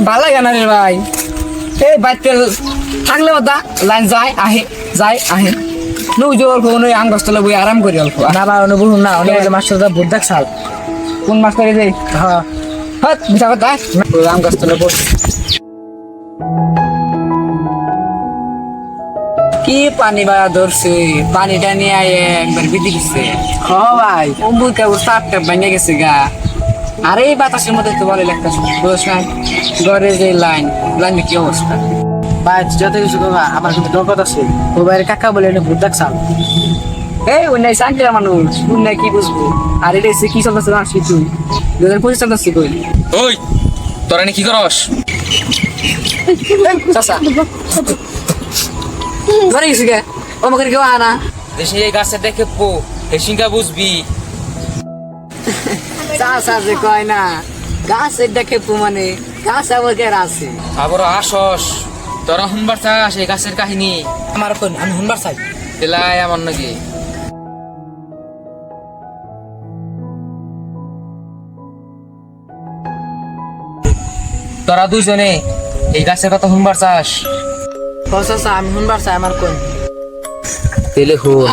ভালো লাগে না রে ভাই। এই বাইতে থাকলে দা লাইন যায় আহে নৌজো অল্প নই আম গাছতলা বই আরাম করি অল্প না ভাই অনেক বুঝুন না অনেক মাস্টারদা ভোট দেখ সাল কোন মাস্টারে যাই হ্যাঁ হ্যাঁ মিছা কথা আম গাছতলা বই কি পানি বায়া ধরছে পানিটা নিয়ে আয় একবার বিধি দিচ্ছে হ ভাই অম্বুকে ওর সাতটা ভেঙে গেছে গা। আর এই বাতাসের মধ্যে তো বলে একটা দোষ নাই ঘরে যে লাইন কি অবস্থা। ভাই যত কিছু বাবা আমার কিন্তু দরকার আছে ও ভাইয়ের কাকা বলে ভোট দেখ সাল এই অন্যায় চাকরির মানুষ অন্যায় কি বুঝবো। আর এটা এসে কি চলতেছে না তুই 2025 চলতেছে কই ওই তোরা কি করস? চাচা ধরে গেছি গে আমাকে কেউ আনা দেশে এই গাছে দেখে পো হেসিংকা বুঝবি। চাচা যে কয় না গাছের দেখে মানে গাছ আমার কে আছে আবার আসস তোরা শুনবার চাস এই গাছের কাহিনী আমার কোন আমি শুনবার চাই তেলাই আমার নাকি তোরা দুইজনে এই গাছের কথা শুনবার চাস? হ চাচা আমি শুনবার চাই আমার কোন টেলিফোন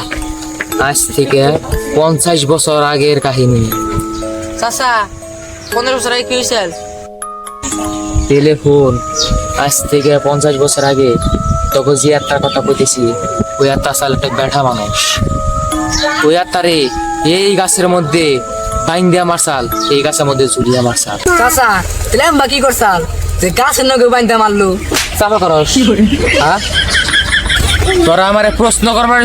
আজ থেকে 50 বছর আগের কাহিনী। চাচা 15 বছর আগে কি হয়েছিল? টেলিফোন আজ থেকে 50 বছর আগে তখন যে আত্মার কথা কইতেছি ওই আত্মা আসলে একটা ব্যাঠা মানুষ। ওই আত্মারে এই গাছের মধ্যে বাইন দিয়া মারসাল, এই গাছের মধ্যে ঝুলিয়া মারসাল। চাচা তাহলে আমি কি করছাল যে গাছের নগে বাইন্দা মারলো চাপা করস হ্যাঁ? তোরা আমারে প্রশ্ন করবার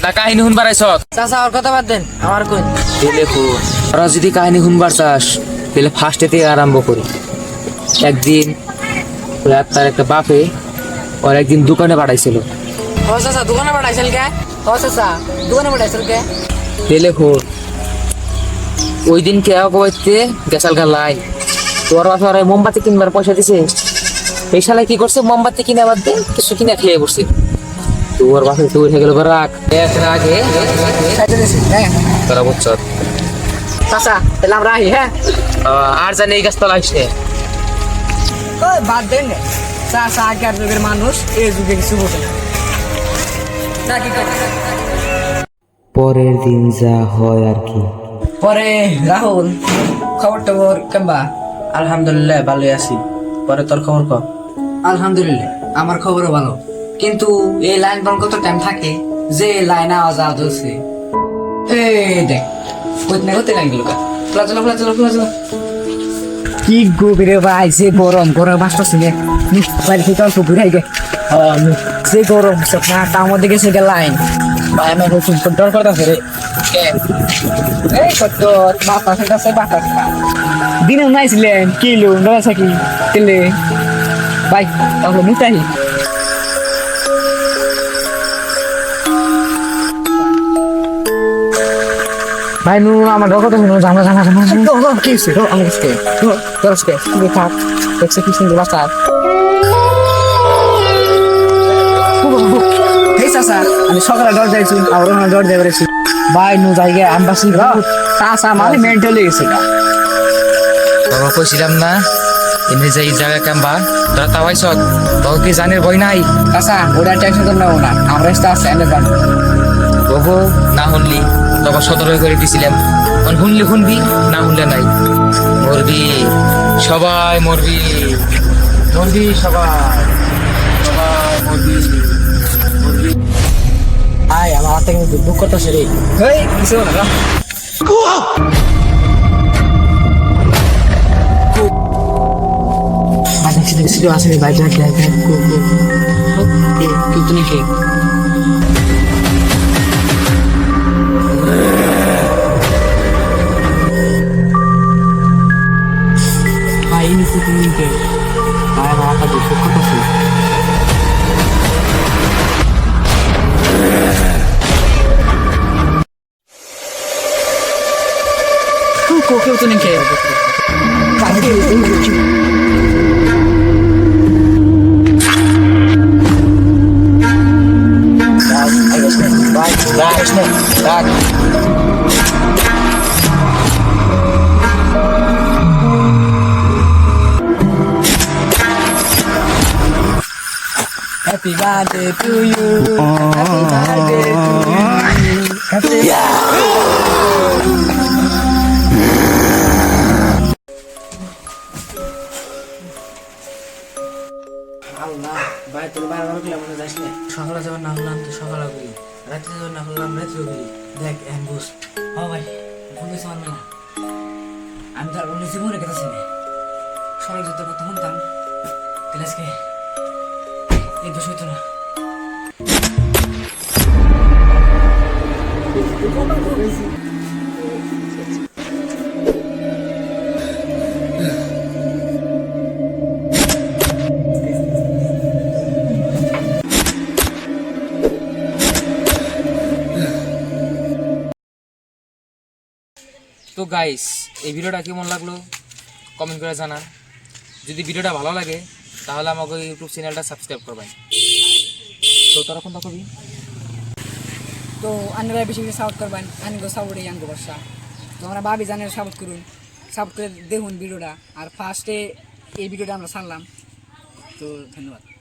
না কাহিনী শুনবার আইছত? চাচা ওর কথা বাদ দেন আমার কোন টেলিফোন তোরা যদি কাহিনী শুনবার চাস তাহলে ফার্স্টে থেকে আরম্ভ করি। একদিন ওই আত্মার একটা বাপে ওর একদিন দোকানে পাঠাইছিল। ও চাচা দোকানে পাঠাইছিল কে? ও চাচা দোকানে পাঠাইছিল কে? টেলিফোন ওই দিন কে কইতে গেছাল গা লাইন তোর বাপে আর মোমবাতি কিনবার পয়সা দিছে। এই শালায় কি করছে মোমবাতি কিনে বাদ দে কিছু কিনে খেয়ে বসছে। তোর বাপে তো উঠে গেল রাগ এক রাগে তোরা বুঝছ। চাচা তাহলে আমরা আহি হ্যাঁ আর জানি এই গাছতলা আসছে ওই বাদ দেন না চাচা আগের যুগের মানুষ এই যুগে কিছু বোঝে না কি করে? পরের দিন যা হয় আর কি। পরে রাহুল খবর টবর কেমবা? আলহামদুলিল্লাহ ভালোই আছি পরে তোর খবর ক আলহামদুলিল্লাহ আমার খবরও ভালো কিন্তু এই লাইন বল কত টাইম থাকে যে লাইন আওয়াজ হচ্ছে এই দেখ কোথায় লাইন গেল ফ্লা কি গভীরে ভাই যে গরম বাসটা শুনে বাড়ি থেকে অল্প ঘুরে গে যে গরম না তার মধ্যে গেছে লাইন ভাই আমার খুব ডর করতেছে রে এই কত বাতাস আছে বাতাস দিনে নাইছিলেন কিলো নয় থাকি তেলে ভাই তাহলে মুতাহি ভাই নু আমার ডর কথা শুনো জানা কি হচ্ছে আমার কাছে তোর কাছে তুমি থাক দেখছে কি সুন্দর বাসা এই চাচা আমি সকালে ডর যাইছি আর ডর যাই বেড়েছি ভাই নু জায়গায় আমবাসি চাচা মানে মেন্টালি গেছে বাবা কইছিলাম না এনে যাই জায়গা কাম্বা তোরা তাওয়াইছ তোর কি জানের ভয় নাই? চাচা ওটা টেনশন তো নেবো না আমরা আছে এনে জানি বাবু না শুনলি তখন সতর্ক করে দিছিলাম শুনলি শুনবি না শুনলে নাই মরবি সবাই মরবি সবাই মরবি ভাই আমার হাতে কিন্তু দুঃখ করতেছে রে হেই কিছু না দেখছি আসলে বাইক তুমি কে ভাই তুমি কে ভাই আমার হাতে দুঃখ করতেছে কেউ তুমি কে রাখ happy birthday to you happy birthday to you Allah ভাই তুমি বারবার গেলে মনে যাস না সকালে যাবার না হলাম তো সকালে করি রাত্রে যাবার না হলাম রাত্রে করি দেখ অ্যাম্বুস হ্যাঁ ভাই ভুল হয়েছে মানবে না আমি তো আর অন্য জীবনে কেটেছি না সকাল যত কথা শুনতাম তাহলে আজকে এই দোষ হইতো না তো গাইস এই ভিডিওটা কেমন লাগলো কমেন্ট করে জানান যদি ভিডিওটা ভালো লাগে তাহলে আমাকে ইউটিউব চ্যানেলটা সাবস্ক্রাইব করবেন তো তারা কোন থাকবি তো আন্নারা বেশি বেশি সাপোর্ট করবেন আনগো সাপোর্টে আনগো বর্ষা তো আমরা ভাবি জানের সাপোর্ট করুন সাপোর্ট করে দেখুন ভিডিওটা আর ফার্স্টে এই ভিডিওটা আমরা ছাড়লাম তো ধন্যবাদ